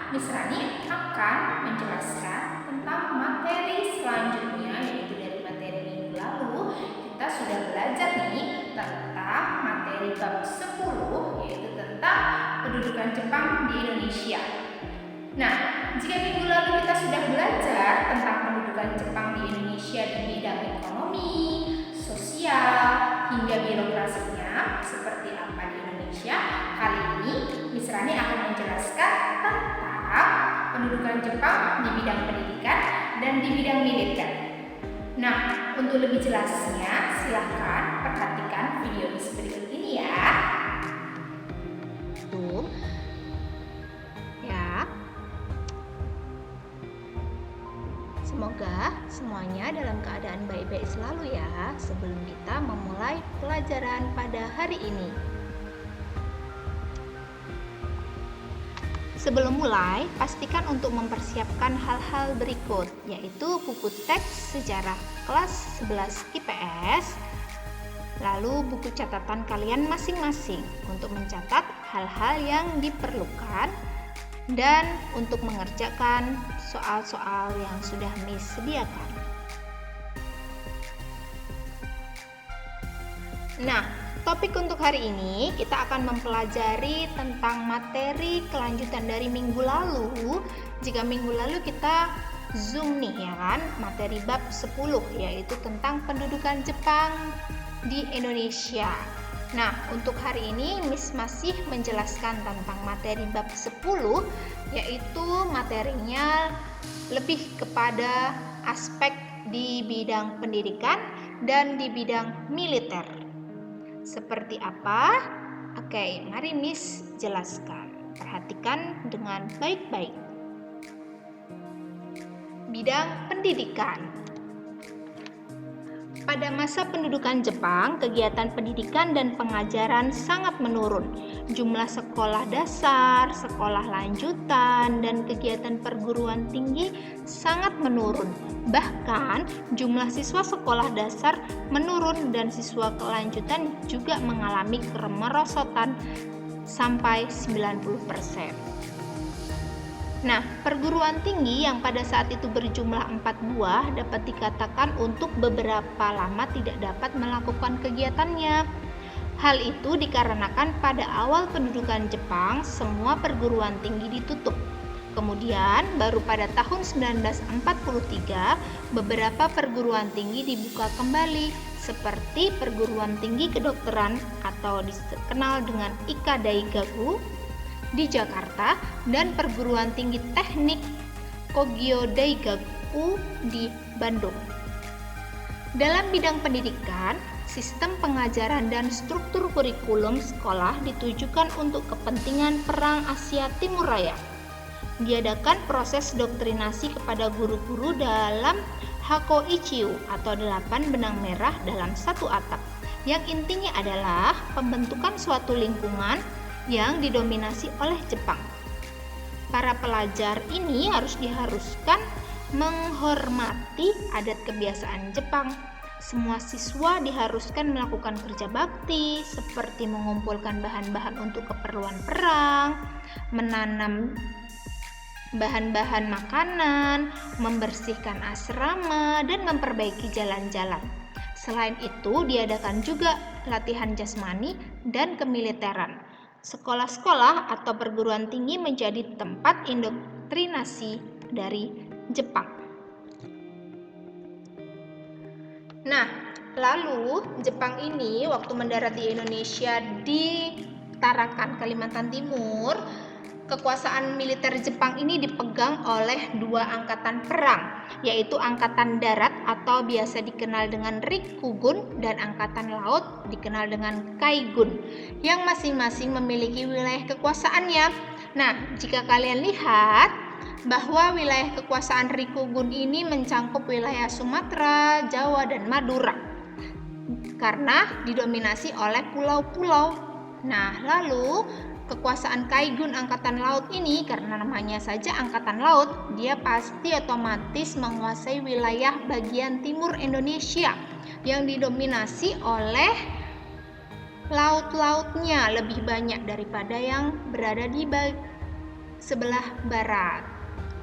Miss Rani akan menjelaskan tentang materi selanjutnya, yaitu dari materi minggu lalu kita sudah belajar nih tentang materi bab 10, yaitu tentang pendudukan Jepang di Indonesia. Nah, jika minggu lalu kita sudah belajar tentang pendudukan Jepang di Indonesia di bidang ekonomi, sosial, hingga birokrasinya seperti apa di Indonesia, kali ini Miss Rani akan menjelaskan tentang pendudukan Jepang di bidang pendidikan dan di bidang militer. Nah, untuk lebih jelasnya, silahkan perhatikan video berikut ini ya. Tuh. Ya. Semoga semuanya dalam keadaan baik-baik selalu ya sebelum kita memulai pelajaran pada hari ini. Sebelum mulai, pastikan untuk mempersiapkan hal-hal berikut, yaitu buku teks sejarah kelas 11 IPS, lalu buku catatan kalian masing-masing untuk mencatat hal-hal yang diperlukan, dan untuk mengerjakan soal-soal yang sudah Miss sediakan. Nah, topik untuk hari ini kita akan mempelajari tentang materi kelanjutan dari minggu lalu. Jika minggu lalu kita zoom nih ya kan, materi bab 10 yaitu tentang pendudukan Jepang di Indonesia. Nah, untuk hari ini Miss masih menjelaskan tentang materi bab 10, yaitu materinya lebih kepada aspek di bidang pendidikan dan di bidang militer. Seperti apa? Oke, mari Miss jelaskan. Perhatikan dengan baik-baik. Bidang pendidikan. Pada masa pendudukan Jepang, kegiatan pendidikan dan pengajaran sangat menurun. Jumlah sekolah dasar, sekolah lanjutan, dan kegiatan perguruan tinggi sangat menurun. Bahkan, jumlah siswa sekolah dasar menurun dan siswa kelanjutan juga mengalami kemerosotan sampai 90%. Nah, perguruan tinggi yang pada saat itu berjumlah 4 buah dapat dikatakan untuk beberapa lama tidak dapat melakukan kegiatannya. Hal itu dikarenakan pada awal pendudukan Jepang semua perguruan tinggi ditutup. Kemudian baru pada tahun 1943 beberapa perguruan tinggi dibuka kembali seperti perguruan tinggi kedokteran atau dikenal dengan Ika Daigaku di Jakarta dan perguruan tinggi teknik Kogyo Daigaku di Bandung. Dalam bidang pendidikan, sistem pengajaran dan struktur kurikulum sekolah ditujukan untuk kepentingan Perang Asia Timur Raya. Diadakan proses doktrinasi kepada guru-guru dalam Hakoichiu atau 8 benang merah dalam satu atap, yang intinya adalah pembentukan suatu lingkungan yang didominasi oleh Jepang. Para pelajar ini diharuskan menghormati adat kebiasaan Jepang. Semua siswa diharuskan melakukan kerja bakti seperti mengumpulkan bahan-bahan untuk keperluan perang, menanam bahan-bahan makanan, membersihkan asrama, dan memperbaiki jalan-jalan. Selain itu, diadakan juga latihan jasmani dan kemiliteran. Sekolah-sekolah atau perguruan tinggi menjadi tempat indoktrinasi dari Jepang. Nah, lalu Jepang ini waktu mendarat di Indonesia di Tarakan, Kalimantan Timur, kekuasaan militer Jepang ini dipegang oleh 2 angkatan perang, yaitu Angkatan Darat atau biasa dikenal dengan Rikugun dan Angkatan Laut dikenal dengan Kaigun, yang masing-masing memiliki wilayah kekuasaannya. Nah, jika kalian lihat bahwa wilayah kekuasaan Rikugun ini mencakup wilayah Sumatera, Jawa, dan Madura karena didominasi oleh pulau-pulau. Nah, lalu kekuasaan Kaigun Angkatan Laut ini, karena namanya saja Angkatan Laut, dia pasti otomatis menguasai wilayah bagian timur Indonesia yang didominasi oleh laut-lautnya lebih banyak daripada yang berada di sebelah barat.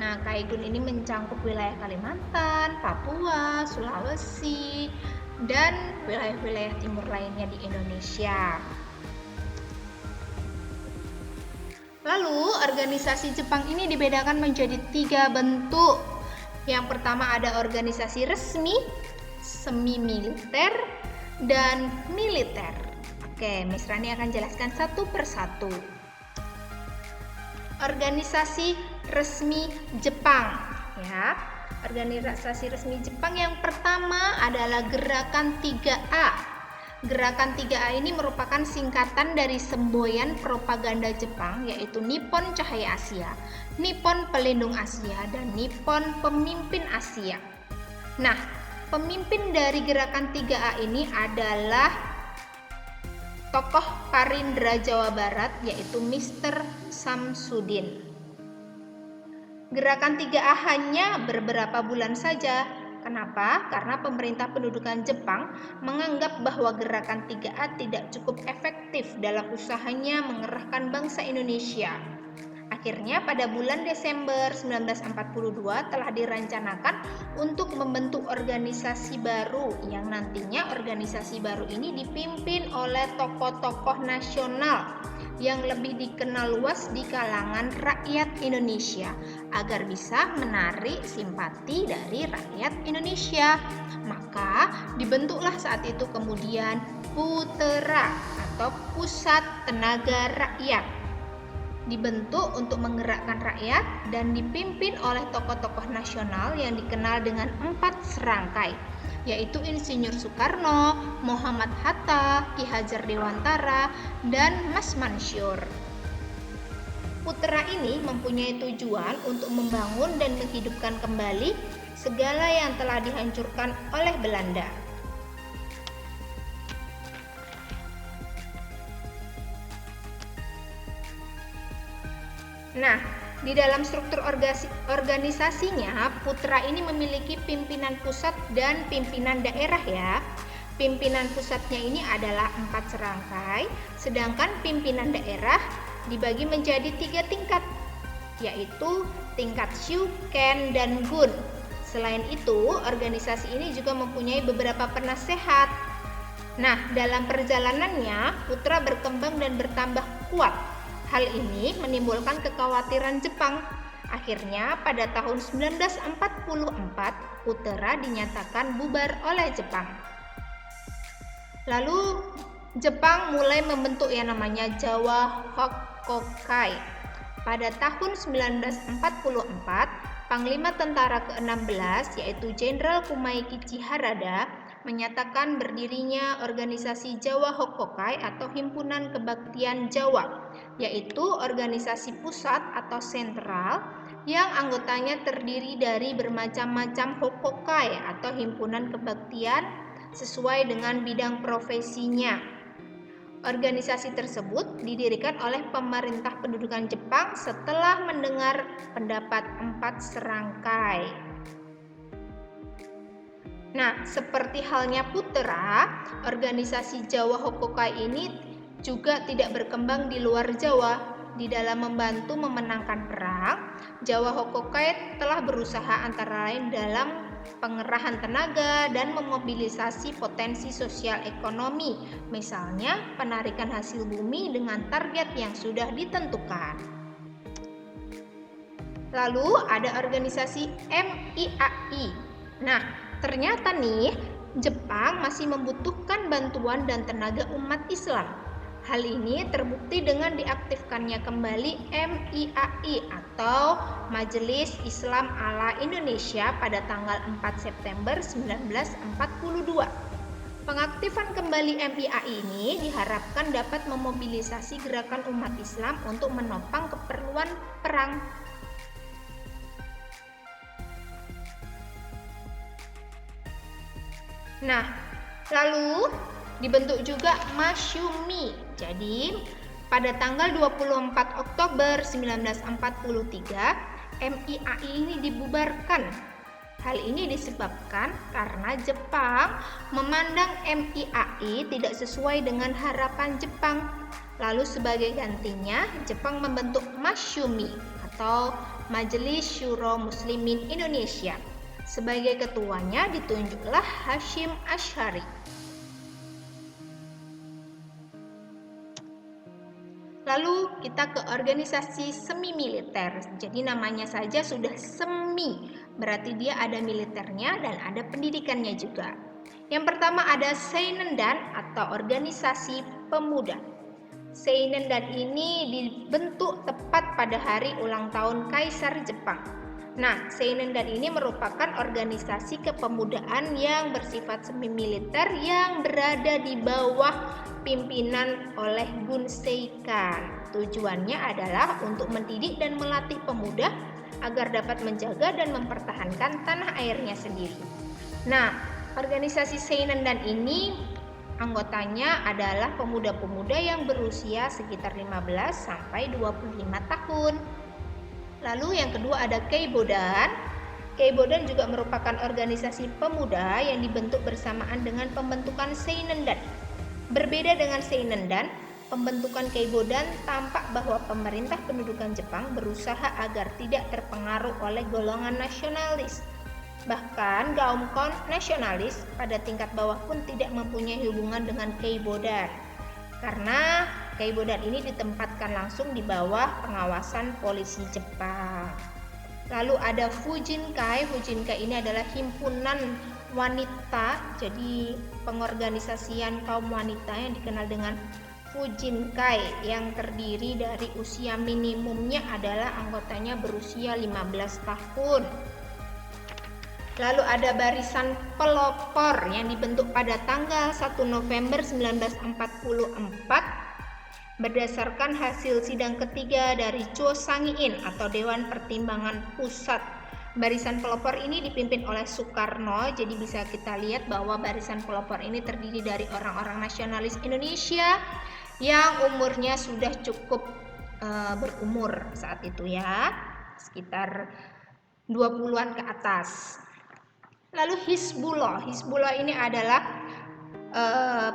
Nah, Kaigun ini mencangkup wilayah Kalimantan, Papua, Sulawesi, dan wilayah-wilayah timur lainnya di Indonesia. Lalu, organisasi Jepang ini dibedakan menjadi 3 bentuk. Yang pertama ada organisasi resmi, semi-militer, dan militer. Oke, Miss Rani akan jelaskan satu persatu. Organisasi resmi Jepang, ya. Organisasi resmi Jepang yang pertama adalah Gerakan 3A. Gerakan 3A ini merupakan singkatan dari semboyan propaganda Jepang, yaitu Nippon Cahaya Asia, Nippon Pelindung Asia, dan Nippon Pemimpin Asia. Nah, pemimpin dari Gerakan 3A ini adalah tokoh Parindra Jawa Barat, yaitu Mr. Samsudin. Gerakan 3A hanya beberapa bulan saja. Kenapa? Karena pemerintah pendudukan Jepang menganggap bahwa Gerakan 3A tidak cukup efektif dalam usahanya mengerahkan bangsa Indonesia. Akhirnya pada bulan Desember 1942 telah direncanakan untuk membentuk organisasi baru yang nantinya organisasi baru ini dipimpin oleh tokoh-tokoh nasional yang lebih dikenal luas di kalangan rakyat Indonesia agar bisa menarik simpati dari rakyat Indonesia. Maka dibentuklah saat itu kemudian PUTERA atau Pusat Tenaga Rakyat. Dibentuk untuk menggerakkan rakyat dan dipimpin oleh tokoh-tokoh nasional yang dikenal dengan 4 serangkai, yaitu Insinyur Soekarno, Muhammad Hatta, Ki Hajar Dewantara, dan Mas Mansur. PUTERA ini mempunyai tujuan untuk membangun dan menghidupkan kembali segala yang telah dihancurkan oleh Belanda. Nah, di dalam struktur organisasinya, PUTERA ini memiliki pimpinan pusat dan pimpinan daerah ya. Pimpinan pusatnya ini adalah 4 serangkai, sedangkan pimpinan daerah dibagi menjadi 3 tingkat, yaitu tingkat Shu, Ken, dan Gun. Selain itu, organisasi ini juga mempunyai beberapa penasehat. Nah, dalam perjalanannya, PUTERA berkembang dan bertambah kuat. Hal ini menimbulkan kekhawatiran Jepang. Akhirnya pada tahun 1944, PUTERA dinyatakan bubar oleh Jepang. Lalu Jepang mulai membentuk yang namanya Jawa Hokkaido. Pada tahun 1944, Panglima Tentara ke-16 yaitu Jenderal Kumaiki Harada menyatakan berdirinya organisasi Jawa Hokkaido atau Himpunan Kebaktian Jawa, yaitu organisasi pusat atau sentral yang anggotanya terdiri dari bermacam-macam Hokkaido atau himpunan kebaktian sesuai dengan bidang profesinya. Organisasi tersebut didirikan oleh pemerintah pendudukan Jepang setelah mendengar pendapat 4 serangkai. Nah, seperti halnya PUTERA, organisasi Jawa Hokkaido ini juga tidak berkembang di luar Jawa. Di dalam membantu memenangkan perang, Jawa Hokkaido telah berusaha antara lain dalam pengerahan tenaga dan memobilisasi potensi sosial ekonomi, misalnya penarikan hasil bumi dengan target yang sudah ditentukan. Lalu ada organisasi MIAI. Nah, ternyata nih Jepang masih membutuhkan bantuan dan tenaga umat Islam. Hal ini terbukti dengan diaktifkannya kembali MIAI atau Majelis Islam ala Indonesia pada tanggal 4 September 1942. Pengaktifan kembali MIAI ini diharapkan dapat memobilisasi gerakan umat Islam untuk menopang keperluan perang. Nah, lalu dibentuk juga Masyumi. Jadi, pada tanggal 24 Oktober 1943, MIAI ini dibubarkan. Hal ini disebabkan karena Jepang memandang MIAI tidak sesuai dengan harapan Jepang. Lalu sebagai gantinya, Jepang membentuk Masyumi atau Majelis Syuro Muslimin Indonesia. Sebagai ketuanya ditunjuklah Hasyim Asy'ari. Lalu kita ke organisasi semi militer. Jadi namanya saja sudah semi, berarti dia ada militernya dan ada pendidikannya juga. Yang pertama ada Seinendan atau organisasi pemuda. Seinendan ini dibentuk tepat pada hari ulang tahun Kaisar Jepang. Nah, Seinendan ini merupakan organisasi kepemudaan yang bersifat semi militer yang berada di bawah pimpinan oleh Gun Seikan. Tujuannya adalah untuk mendidik dan melatih pemuda agar dapat menjaga dan mempertahankan tanah airnya sendiri. Nah, organisasi Seinendan ini anggotanya adalah pemuda-pemuda yang berusia sekitar 15 sampai 25 tahun. Lalu yang kedua ada Keibodan. Keibodan juga merupakan organisasi pemuda yang dibentuk bersamaan dengan pembentukan Seinendan. Berbeda dengan Seinendan, pembentukan Keibodan tampak bahwa pemerintah pendudukan Jepang berusaha agar tidak terpengaruh oleh golongan nasionalis. Bahkan kaum nasionalis pada tingkat bawah pun tidak mempunyai hubungan dengan Keibodan, karena Keibodan ini ditempatkan langsung di bawah pengawasan polisi Jepang. Lalu ada Fujinkai. Fujinkai ini adalah himpunan wanita, jadi pengorganisasian kaum wanita yang dikenal dengan Fujinkai, yang terdiri dari usia minimumnya adalah anggotanya berusia 15 tahun. Lalu ada Barisan Pelopor yang dibentuk pada tanggal 1 November 1944 berdasarkan hasil sidang ketiga dari Chosangiin atau Dewan Pertimbangan Pusat. Barisan Pelopor ini dipimpin oleh Soekarno, jadi bisa kita lihat bahwa Barisan Pelopor ini terdiri dari orang-orang nasionalis Indonesia yang umurnya sudah cukup berumur saat itu ya, sekitar 20-an ke atas. Lalu Hizbullah. Hizbullah ini adalah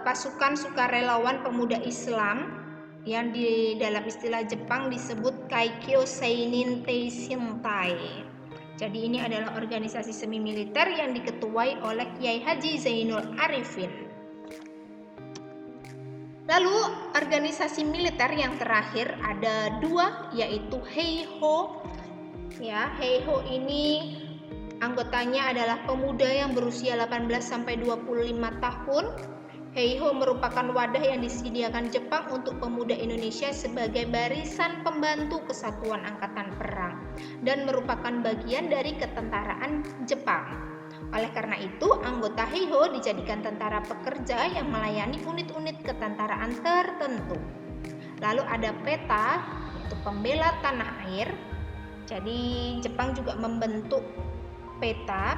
pasukan sukarelawan pemuda Islam yang di dalam istilah Jepang disebut Kaikyo Seinin Teishintai. Jadi ini adalah organisasi semi militer yang diketuai oleh Kiai Haji Zainul Arifin. Lalu organisasi militer yang terakhir ada dua, yaitu Heiho. Ya, Heiho ini anggotanya adalah pemuda yang berusia 18 sampai 25 tahun. Heiho merupakan wadah yang disediakan Jepang untuk pemuda Indonesia sebagai barisan pembantu kesatuan angkatan perang dan merupakan bagian dari ketentaraan Jepang. Oleh karena itu, anggota Heiho dijadikan tentara pekerja yang melayani unit-unit ketentaraan tertentu. Lalu ada PETA, yaitu pembela tanah air. Jadi Jepang juga membentuk PETA.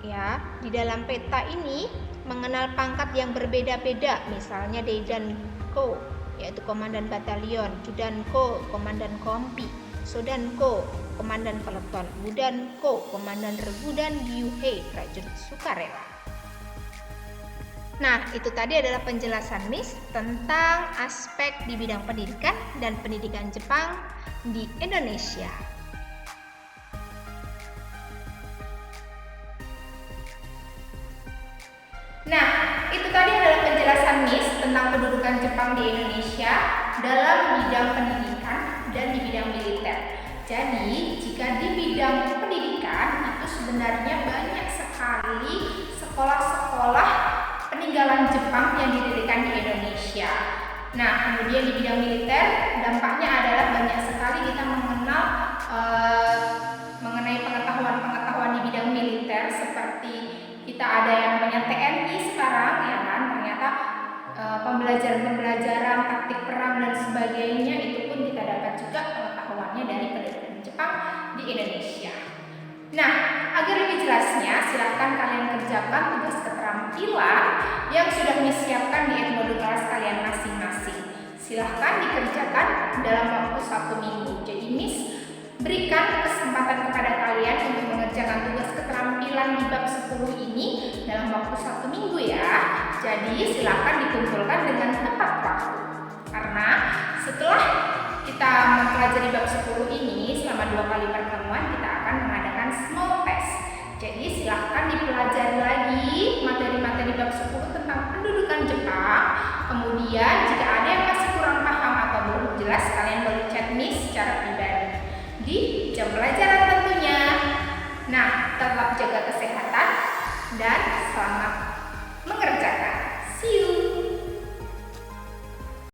Ya, di dalam PETA ini mengenal pangkat yang berbeda-beda, misalnya Daidanko yaitu komandan batalion, Judanko komandan kompi, Sodanko komandan peleton, Budanko komandan regu, dan Gyuhei prajurit sukarela. Nah, itu tadi adalah penjelasan Miss tentang aspek di bidang pendidikan dan pendidikan Jepang di Indonesia. Nah, itu tadi adalah penjelasan Miss tentang kedudukan Jepang di Indonesia dalam bidang pendidikan dan di bidang militer. Jadi, jika di bidang pendidikan itu sebenarnya banyak sekali sekolah-sekolah peninggalan Jepang yang didirikan di Indonesia. Nah, kemudian di bidang militer dampaknya adalah banyak sekali kita mengenal mengenai pengetahuan-pengetahuan di bidang militer, seperti kita ada yang namanya TNI sekarang, ya kan, ternyata pembelajaran taktik perang dan sebagainya itu pun kita dapat juga pengetahuannya dari pendidikan Jepang di Indonesia. Nah, agar lebih jelasnya silahkan kalian kerjakan tugas keterampilan yang sudah disiapkan di modul kelas kalian masing-masing. Silahkan dikerjakan dalam waktu 1 minggu. Jadi Miss berikan kesempatan kepada kalian untuk mengerjakan tugas keterampilan di bab 10 ini dalam waktu 1 minggu ya. Jadi silakan dikumpulkan dengan tepat waktu. Karena setelah kita mempelajari mempelajari bab 10 ini, selama 2 kali pertemuan kita akan mengadakan small test. Jadi silahkan dipelajari lagi materi-materi bab 10 tentang pendudukan Jepang. Kemudian jika ada yang masih kurang paham atau belum jelas, kalian boleh chat Miss secara pribadi di jam pelajaran tentunya. Nah, tetap jaga kesehatan dan selamat